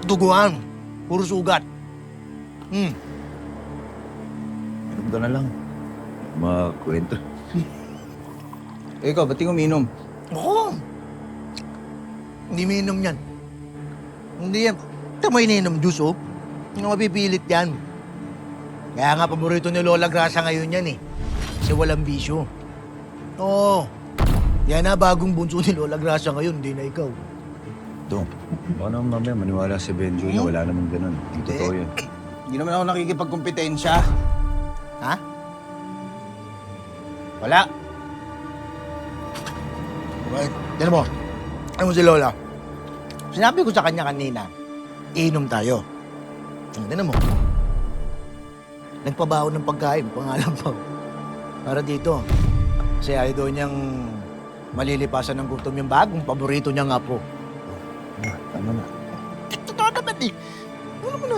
duguan. Puro sugat. Inom ka na lang. Makwento. Ikaw, ba't di uminom? Oo. Hindi minom yan. Hindi yan. Ito mo ininom juice, oh. Hindi mapipilit yan. Kaya nga paborito ni Lola Grasa ngayon yan, eh. Kasi walang bisyo. Oo. Yan na, bagong bunso ni Lola Grasa ngayon, hindi na ikaw. Dong, baka naman mamaya maniwala si Benjo na wala naman ganun. Hindi totoo yan. Hindi naman ako nakikipagkompetensya. Ha? Wala. Okay. Yan mo. Ano mo si Lola? Sinabi ko sa kanya kanina, inom tayo. Tignan mo. Nagpabaho ng pagkain, pangalan pa. Para dito. Kasi ayaw daw niyang malilipasan ng gutom yung bagong paborito niyang apo. Tama na. Totoo naman eh. Ano mo na?